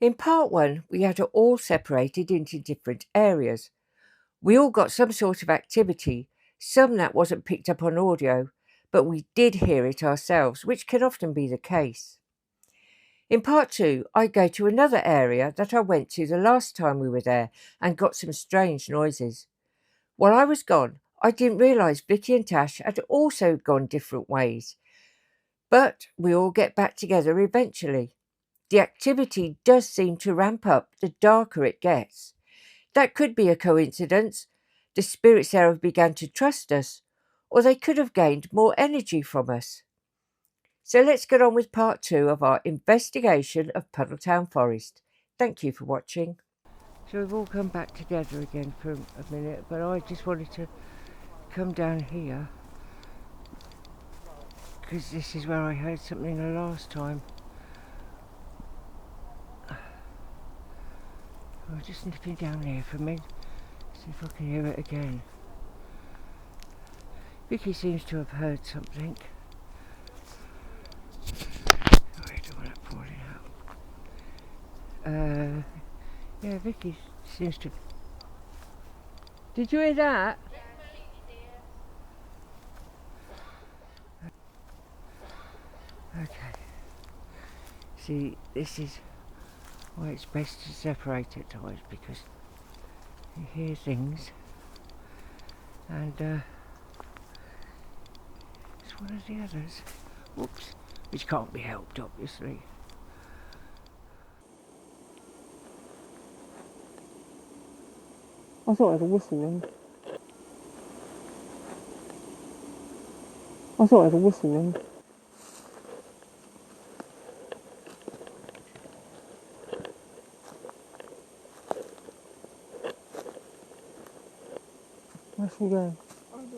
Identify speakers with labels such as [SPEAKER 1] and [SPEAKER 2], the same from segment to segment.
[SPEAKER 1] In part one, we had it all separated into different areas. We all got some sort of activity, some that wasn't picked up on audio, but we did hear it ourselves, which can often be the case. In part two, I go to another area that I went to the last time we were there and got some strange noises. While I was gone, I didn't realise Vicky and Tash had also gone different ways, but we all get back together eventually. The activity does seem to ramp up the darker it gets. That could be a coincidence. The spirits there have begun to trust us, or they could have gained more energy from us. So let's get on with part two of our investigation of Puddletown Forest. Thank you for watching. So we've all come back together again for a minute, but I just wanted to come down here because this is where I heard something the last time. I'm just nipping down there for a minute, see if I can hear it again. Vicky seems to have heard something. Sorry, I don't want that falling out. Yeah, Vicky seems to. Did you hear that? Okay. See, this is why it's best to separate at times, because you hear things and it's one of the others. Whoops. Which can't be helped, obviously.
[SPEAKER 2] I thought I was whistling. I thought I was whistling. Where's she going? I don't know.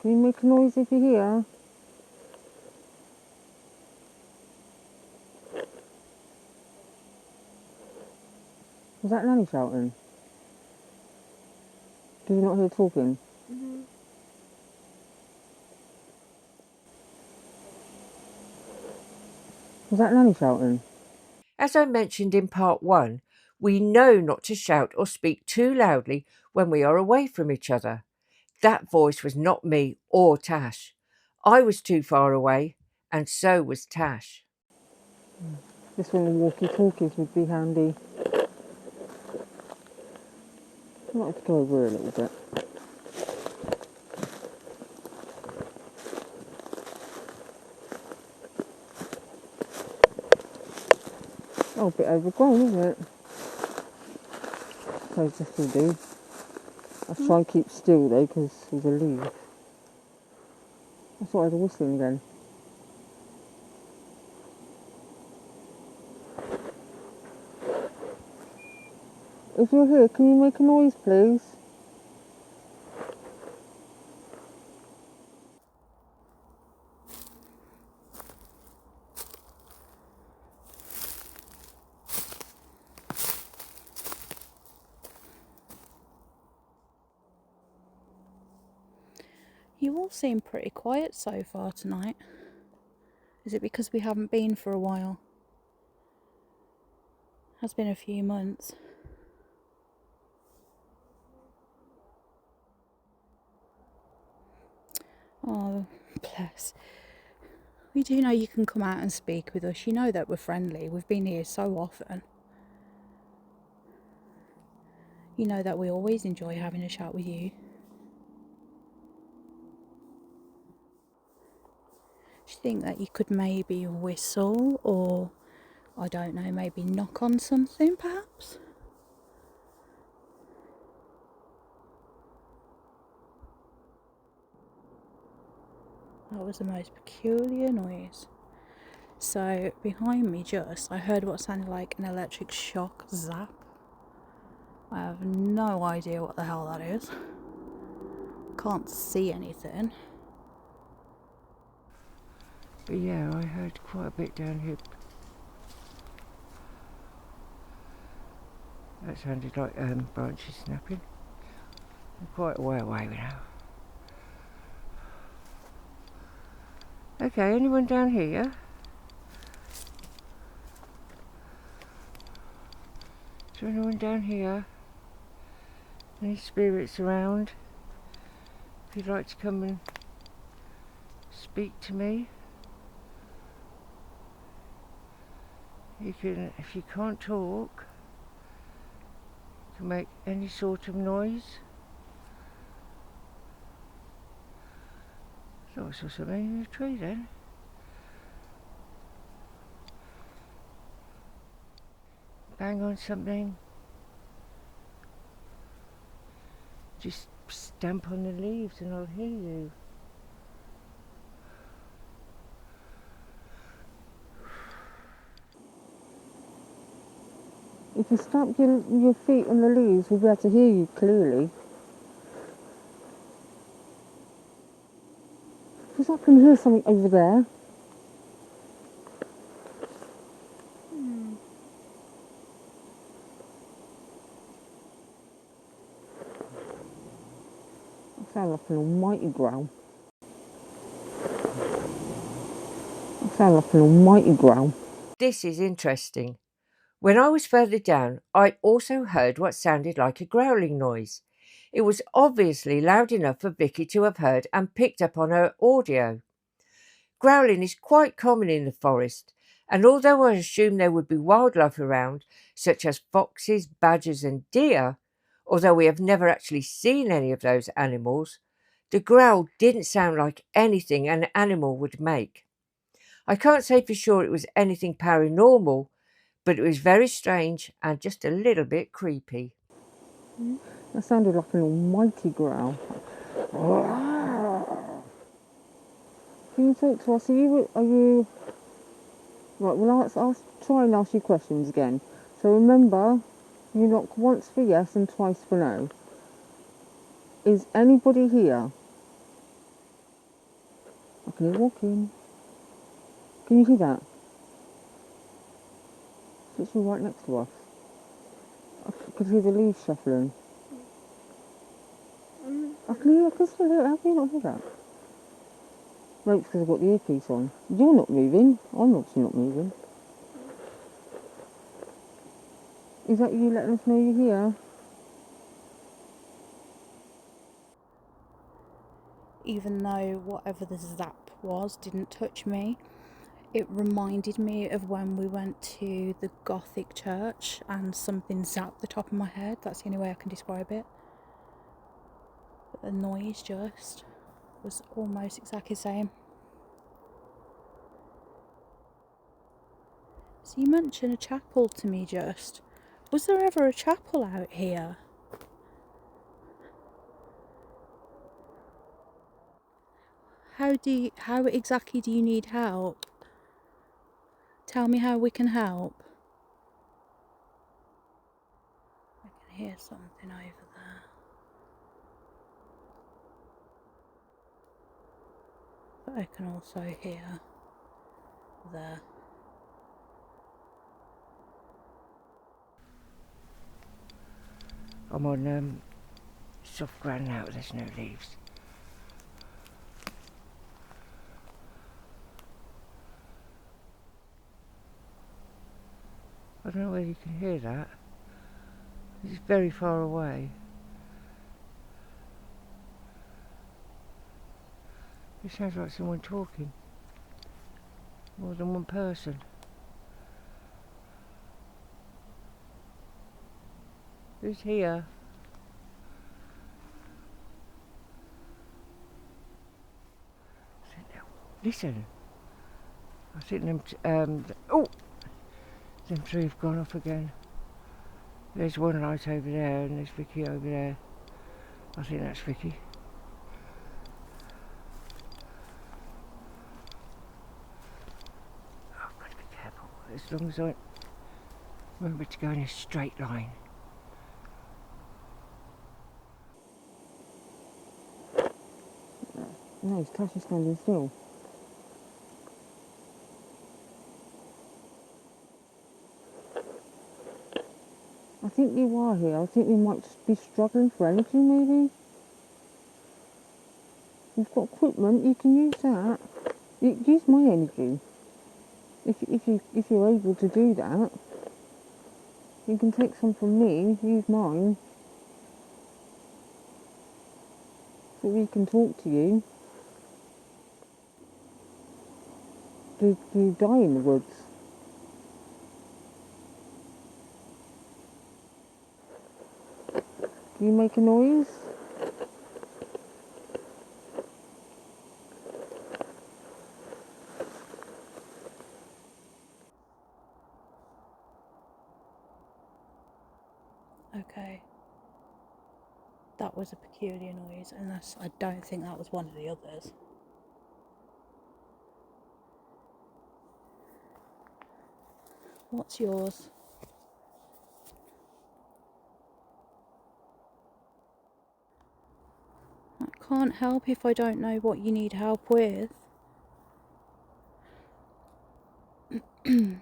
[SPEAKER 2] Can you make a noise if you're here? Was that Nanny shouting? Did you not hear talking? Mm-hmm. Was that Nanny shouting?
[SPEAKER 1] As I mentioned in part one, we know not to shout or speak too loudly when we are away from each other. That voice was not me or Tash. I was too far away, and so was Tash.
[SPEAKER 2] This one, the walkie-talkies would be handy. I might have to go over a little bit. Oh, a bit overgrown, isn't it? So this will do. I'll try and keep still though, because there's a leaf. I thought I was whistling again. If you're here, can you make a noise, please?
[SPEAKER 3] You all seem pretty quiet so far tonight. Is it because we haven't been for a while? Has been a few months. Oh, bless. We do know you can come out and speak with us. You know that we're friendly. We've been here so often. You know that we always enjoy having a chat with you. Do you think that you could maybe whistle or, I don't know, maybe knock on something perhaps? That was the most peculiar noise. So behind me I heard what sounded like an electric shock zap. I have no idea what the hell that is. Can't see anything.
[SPEAKER 1] But yeah, I heard quite a bit down here. That sounded like branches snapping. I'm quite a way away now. Okay, anyone down here? Is there anyone down here? Any spirits around? If you'd like to come and speak to me, you can. If you can't talk, you can make any sort of noise. Thought I saw something in the tree then. Bang on something. Just stamp on the leaves and I'll hear you.
[SPEAKER 2] If you stamp your feet on the leaves, we'll be able to hear you clearly. Because I can hear something over there. I sound like an almighty growl. I sound like an almighty growl.
[SPEAKER 1] This is interesting. When I was further down, I also heard what sounded like a growling noise. It was obviously loud enough for Vicky to have heard and picked up on her audio. Growling is quite common in the forest, and although I assumed there would be wildlife around, such as foxes, badgers and deer, although we have never actually seen any of those animals, the growl didn't sound like anything an animal would make. I can't say for sure it was anything paranormal, but it was very strange and just a little bit creepy.
[SPEAKER 2] That sounded like an almighty growl. Can you talk to us? Are you... Right, well, I'll try and ask you questions again. So remember, you knock once for yes and twice for no. Is anybody here? I can hear walking. Can you hear that? It's literally right next to us. I could hear the leaves shuffling. I can still hear it. How can you not hear that? No, it's because I've got the earpiece on. You're not moving. I'm obviously not moving. Is that you letting us know you're here?
[SPEAKER 3] Even though whatever the zap was didn't touch me, it reminded me of when we went to the Gothic church and something zapped the top of my head. That's the only way I can describe it. But the noise just was almost exactly the same. So you mentioned a chapel to me just. Was there ever a chapel out here? How exactly do you need help? Tell me how we can help. I can hear something over there. But I can also hear there.
[SPEAKER 1] I'm on soft ground now, there's no leaves. I don't know whether you can hear that. It's very far away. It sounds like someone talking. More than one person. Who's here? Listen. I think them three have gone off again. There's one light over there and there's Vicky over there. I think that's Vicky. Oh, I've got to be careful. As long as I remember to go in a straight line.
[SPEAKER 2] No, it's Tasha standing still. I think you are here. I think you might just be struggling for energy, maybe. You've got equipment, you can use that. Use my energy. If you're able to do that, you can take some from me, use mine, so we can talk to you. Do you die in the woods? Do you make a noise?
[SPEAKER 3] Okay. That was a peculiar noise, and I don't think that was one of the others. What's yours? I can't help if I don't know what you need help with. There's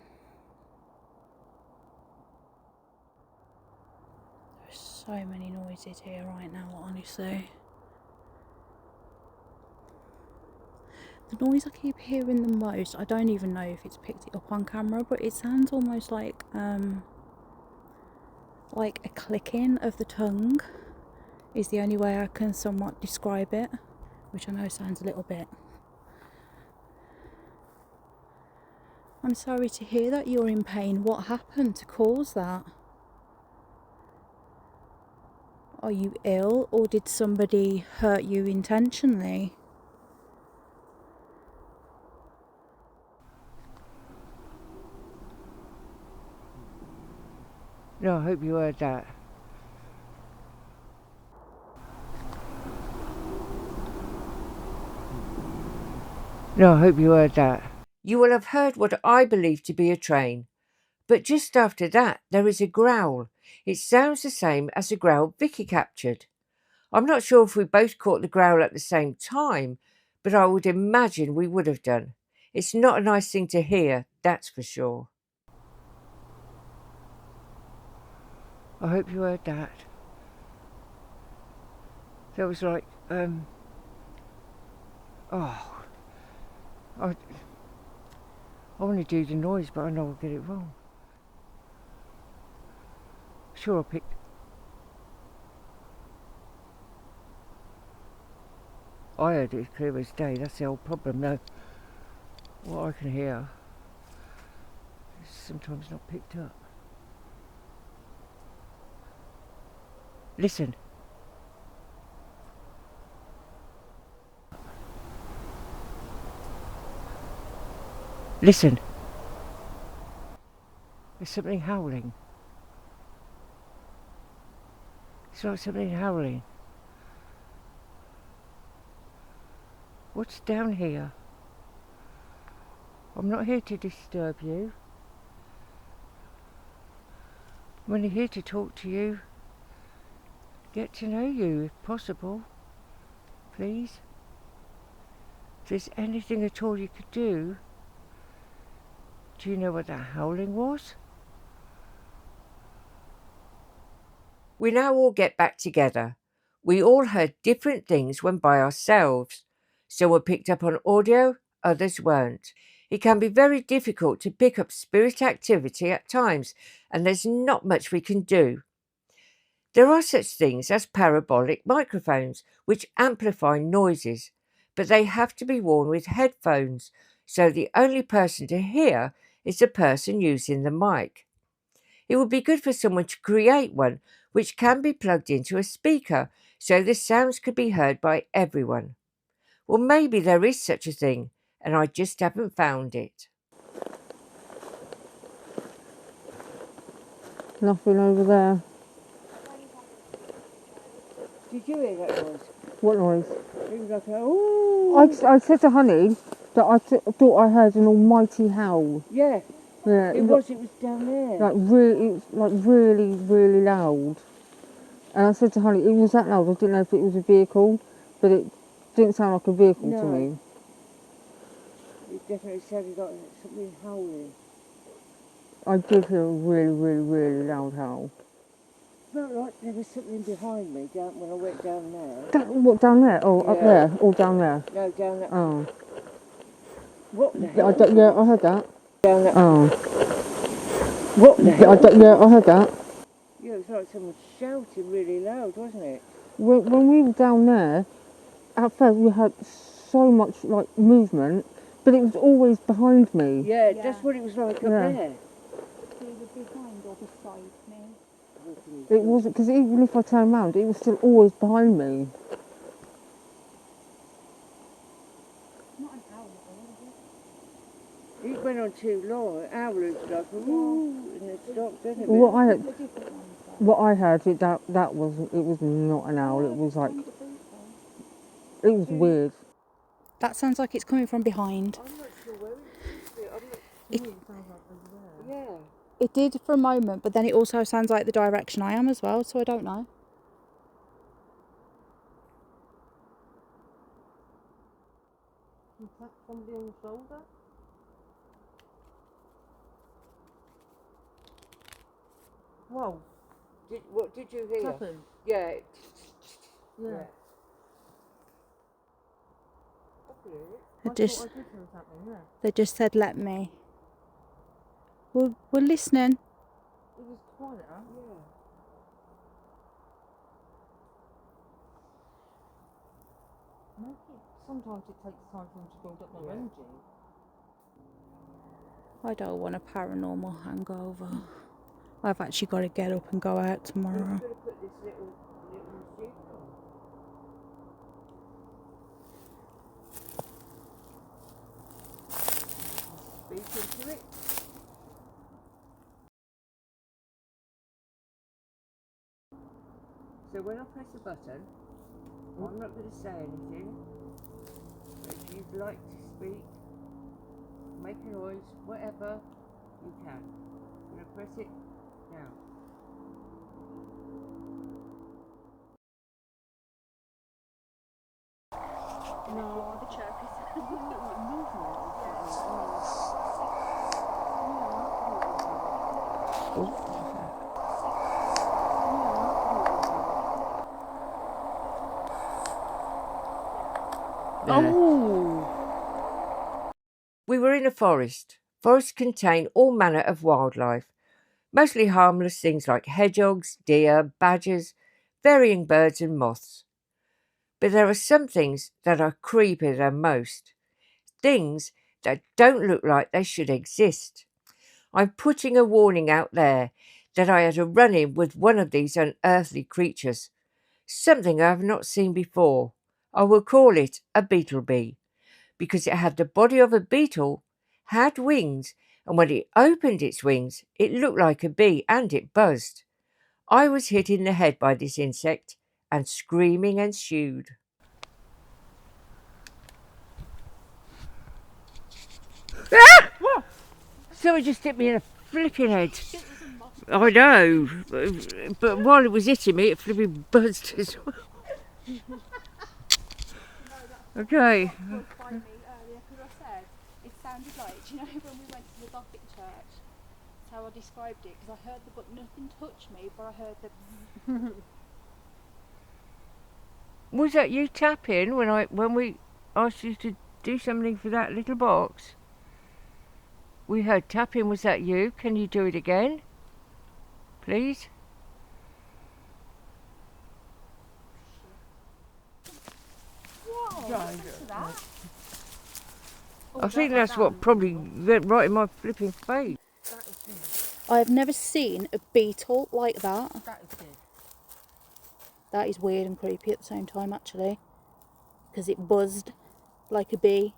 [SPEAKER 3] so many noises here right now, honestly. The noise I keep hearing the most, I don't even know if it's picked it up on camera, but it sounds almost like a clicking of the tongue is the only way I can somewhat describe it, which I know sounds a little bit. I'm sorry to hear that you're in pain. What happened to cause that? Are you ill, or did somebody hurt you intentionally?
[SPEAKER 1] No, I hope you heard that. No, I hope you heard that. You will have heard what I believe to be a train, but just after that there is a growl. It sounds the same as the growl Vicky captured. I'm not sure if we both caught the growl at the same time, but I would imagine we would have done. It's not a nice thing to hear, that's for sure. I hope you heard that. That was like, I want to do the noise, but I know I'll get it wrong. Sure, I'll pick. I heard it as clear as day, that's the whole problem though. What I can hear is sometimes not picked up. Listen. Listen. There's something howling. It's like something howling. What's down here? I'm not here to disturb you. I'm only here to talk to you. Get to know you if possible. Please. If there's anything at all you could do. Do you know what that howling was? We now all get back together. We all heard different things when by ourselves. Some were picked up on audio, others weren't. It can be very difficult to pick up spirit activity at times, and there's not much we can do. There are such things as parabolic microphones, which amplify noises, but they have to be worn with headphones, so the only person to hear is the person using the mic. It would be good for someone to create one which can be plugged into a speaker so the sounds could be heard by everyone. Well, maybe there is such a thing, and I just haven't found it.
[SPEAKER 2] Nothing over there.
[SPEAKER 1] Did you hear that noise?
[SPEAKER 2] What noise?
[SPEAKER 1] It was like, oh.
[SPEAKER 2] I said to Honey that I thought I heard an almighty howl.
[SPEAKER 1] Yeah,
[SPEAKER 2] Yeah,
[SPEAKER 1] it was down there.
[SPEAKER 2] Like really, really loud. And I said to Honey, it was that loud. I didn't know if it was a vehicle, but it didn't sound like a vehicle to me.
[SPEAKER 1] It definitely sounded like something howling.
[SPEAKER 2] I did hear a really, really, really loud howl.
[SPEAKER 1] felt like there was something behind me when I went down there.
[SPEAKER 2] What, down there? Oh, up
[SPEAKER 1] Yeah.
[SPEAKER 2] there? Or down there?
[SPEAKER 1] No, down there.
[SPEAKER 2] Oh.
[SPEAKER 1] What the
[SPEAKER 2] Yeah,
[SPEAKER 1] hell?
[SPEAKER 2] yeah, I heard that.
[SPEAKER 1] Down there.
[SPEAKER 2] Oh.
[SPEAKER 1] What the hell?
[SPEAKER 2] Yeah, I heard that.
[SPEAKER 1] Yeah, it was like someone shouting really loud, wasn't it?
[SPEAKER 2] When we were down there, at first we had so much like movement, but it was always behind me.
[SPEAKER 1] Yeah, that's what it was like up there.
[SPEAKER 3] Either behind or beside me.
[SPEAKER 2] It wasn't, because even if I turned around, it was still always behind me.
[SPEAKER 3] Not an owl, is it?
[SPEAKER 1] It went on too long. An owl was like, ooh, and it stopped, didn't it?
[SPEAKER 2] What I had,
[SPEAKER 3] The different ones, though.
[SPEAKER 2] what I heard, that wasn't. It was not an owl. It was like, it was weird.
[SPEAKER 3] That sounds like it's coming from behind.
[SPEAKER 1] I'm not sure where
[SPEAKER 3] It,
[SPEAKER 1] Yeah.
[SPEAKER 3] it did for a moment, but then it also sounds like the direction I am as well, so I don't know.
[SPEAKER 2] You tap somebody on the shoulder? Whoa.
[SPEAKER 1] What did you hear?
[SPEAKER 2] Tapping.
[SPEAKER 1] Yeah.
[SPEAKER 2] Yeah.
[SPEAKER 3] They just said, let me. We're listening.
[SPEAKER 2] It was quieter.
[SPEAKER 1] Yeah.
[SPEAKER 2] Sometimes it takes time for them to build up their energy.
[SPEAKER 3] I don't want a paranormal hangover. I've actually got to get up and go out tomorrow.
[SPEAKER 1] I'm going to put this little sheet on. Speak into it. So when I press the button, I'm not going to say anything. But if you'd like to speak, make a noise, whatever, you can. I'm going to press it now.
[SPEAKER 3] No, the chirp
[SPEAKER 1] Oh! We were in a forest. Forests contain all manner of wildlife, mostly harmless things like hedgehogs, deer, badgers, varying birds and moths. But there are some things that are creepier than most. Things that don't look like they should exist. I'm putting a warning out there that I had a run-in with one of these unearthly creatures. Something I have not seen before. I will call it a beetle bee, because it had the body of a beetle, had wings, and when it opened its wings, it looked like a bee and it buzzed. I was hit in the head by this insect, and screaming ensued. Ah! Someone just hit me in the flipping head. I know, but while it was hitting me, it flipping buzzed as well. Okay.
[SPEAKER 3] by me earlier because I said it sounded like, do you know when we went to the Gothic church? That's how I described it, because I heard the but nothing touched me, but I heard the.
[SPEAKER 1] Was that you tapping when we asked you to do something for that little box? We heard tapping. Was that you? Can you do it again, please?
[SPEAKER 3] Whoa! Listen to that.
[SPEAKER 1] I think that's what probably went right in my flipping face.
[SPEAKER 3] I have never seen a beetle like that.
[SPEAKER 2] That is good.
[SPEAKER 3] That is weird and creepy at the same time, actually, because it buzzed like a bee.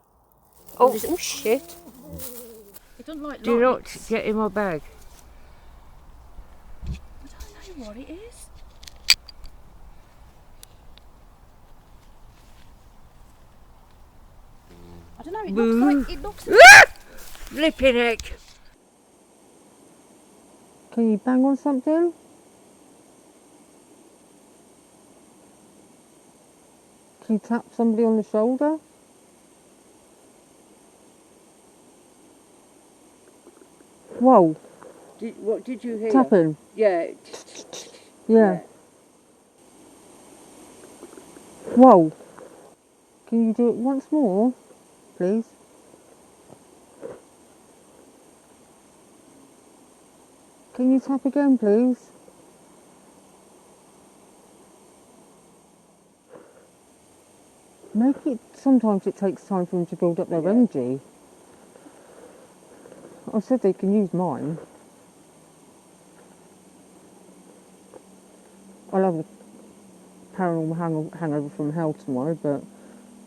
[SPEAKER 1] Oh,
[SPEAKER 3] Oh shit!
[SPEAKER 2] It doesn't like
[SPEAKER 1] do not
[SPEAKER 2] lights.
[SPEAKER 1] get in my bag.
[SPEAKER 3] I don't know what it is. I don't know. It looks like it looks.
[SPEAKER 1] Flipping heck!
[SPEAKER 2] Can you bang on something? Can you tap somebody on the shoulder? Whoa,
[SPEAKER 1] What did you hear?
[SPEAKER 2] tapping.
[SPEAKER 1] Yeah.
[SPEAKER 2] Yeah. Whoa. Can you do it once more, please? Can you tap again, please? Make it. Sometimes it takes time for them to build up their energy. I said they can use mine. I'll have a paranormal hangover from hell tomorrow, but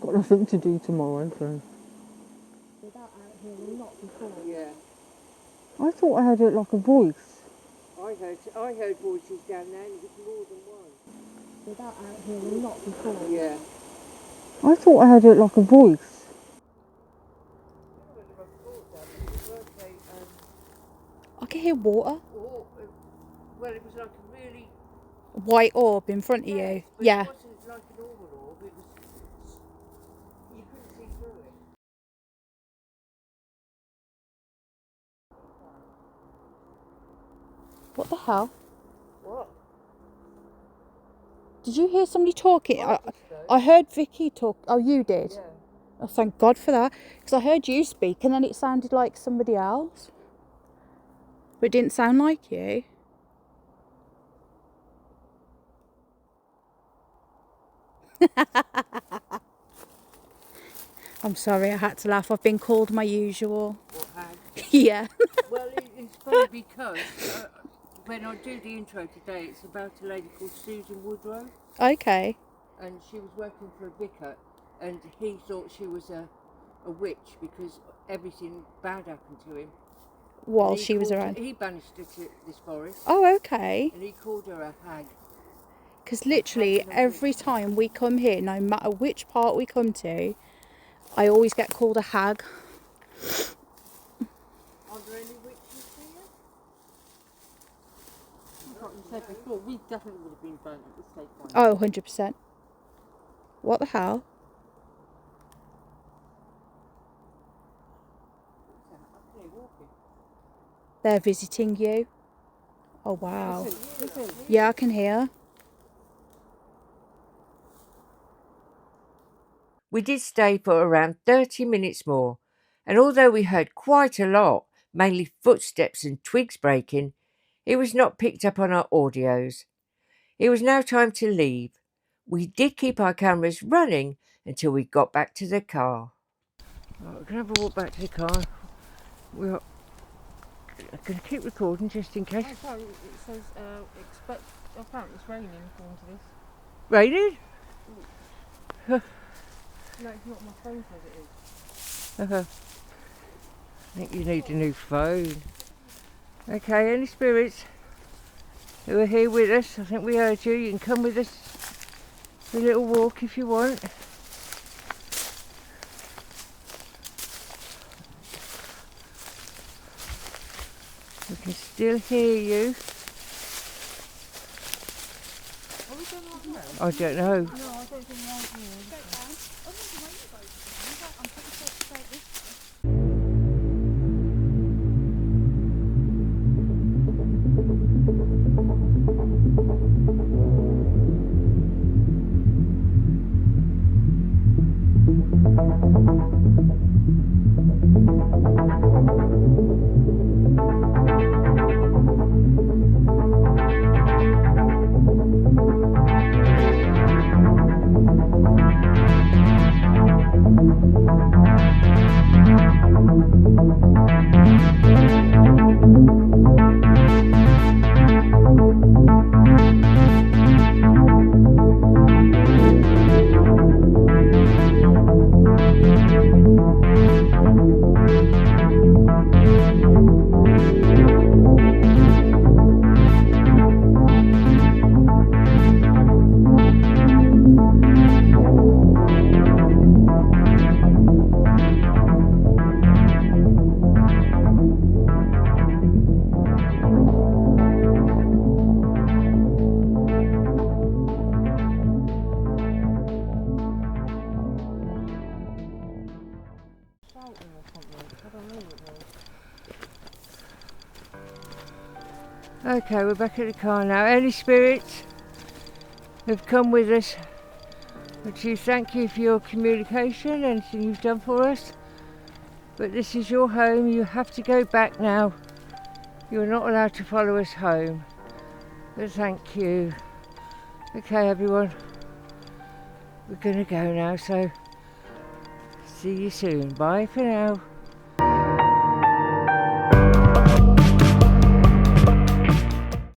[SPEAKER 2] got nothing to do tomorrow, so.
[SPEAKER 4] Without out hearing, not before.
[SPEAKER 1] Yeah.
[SPEAKER 2] I thought I had it like a voice.
[SPEAKER 1] I heard voices down there, and it was more than one.
[SPEAKER 4] Without out hearing, not before.
[SPEAKER 1] Yeah.
[SPEAKER 2] I thought I had it like a voice.
[SPEAKER 3] I can hear water.
[SPEAKER 1] Well, it was like a really...
[SPEAKER 3] White orb in front of you.
[SPEAKER 1] But
[SPEAKER 3] Yeah.
[SPEAKER 1] it wasn't like a normal orb, it was... You couldn't see through it.
[SPEAKER 3] What the hell?
[SPEAKER 1] What?
[SPEAKER 3] Did you hear somebody talking? I heard Vicky talk. Oh, you did?
[SPEAKER 1] Yeah.
[SPEAKER 3] Oh, thank God for that. Because I heard you speak and then it sounded like somebody else. But it didn't sound like you. I'm sorry, I had to laugh. I've been called my usual.
[SPEAKER 1] What hag?
[SPEAKER 3] Yeah.
[SPEAKER 1] Well, it's funny because when I do the intro today, it's about a lady called Susan Woodrow,
[SPEAKER 3] Okay.
[SPEAKER 1] and she was working for a vicar, and he thought she was a witch because everything bad happened to him.
[SPEAKER 3] While
[SPEAKER 1] And he
[SPEAKER 3] she was
[SPEAKER 1] called
[SPEAKER 3] around.
[SPEAKER 1] He banished her to this forest,
[SPEAKER 3] Oh, okay.
[SPEAKER 1] and he called her a hag.
[SPEAKER 3] Because literally every time we come here, no matter which part we come to, I always get called a hag.
[SPEAKER 1] Are there any witches here?
[SPEAKER 4] Like you said before, we definitely would have been burnt at the stake one.
[SPEAKER 3] Oh, 100%. What the hell? They're visiting you. Oh, wow.
[SPEAKER 4] Listen.
[SPEAKER 3] Yeah, I can hear.
[SPEAKER 1] We did stay for around 30 minutes more, and although we heard quite a lot, mainly footsteps and twigs breaking, it was not picked up on our audios. It was now time to leave. We did keep our cameras running until we got back to the car. Right, we're going to have a walk back to the car. I can keep recording just in case.
[SPEAKER 4] Oh, sorry, it says expect. Apparently it's raining according to this.
[SPEAKER 1] Raining?
[SPEAKER 4] No, it's not. My phone says it is.
[SPEAKER 1] I think you need a new phone. Okay, any spirits who are here with us, I think we heard you. You can come with us for a little walk if you want. We can still hear you.
[SPEAKER 4] Are we going like that?
[SPEAKER 1] I don't know.
[SPEAKER 4] No, I don't think we are here. I'm pretty sure it's straight this way.
[SPEAKER 1] Okay, we're back at the car now. Any spirits have come with us, which is thank you for your communication, anything you've done for us. But this is your home, you have to go back now. You're not allowed to follow us home. But thank you. Okay everyone, we're gonna go now, so see you soon. Bye for now.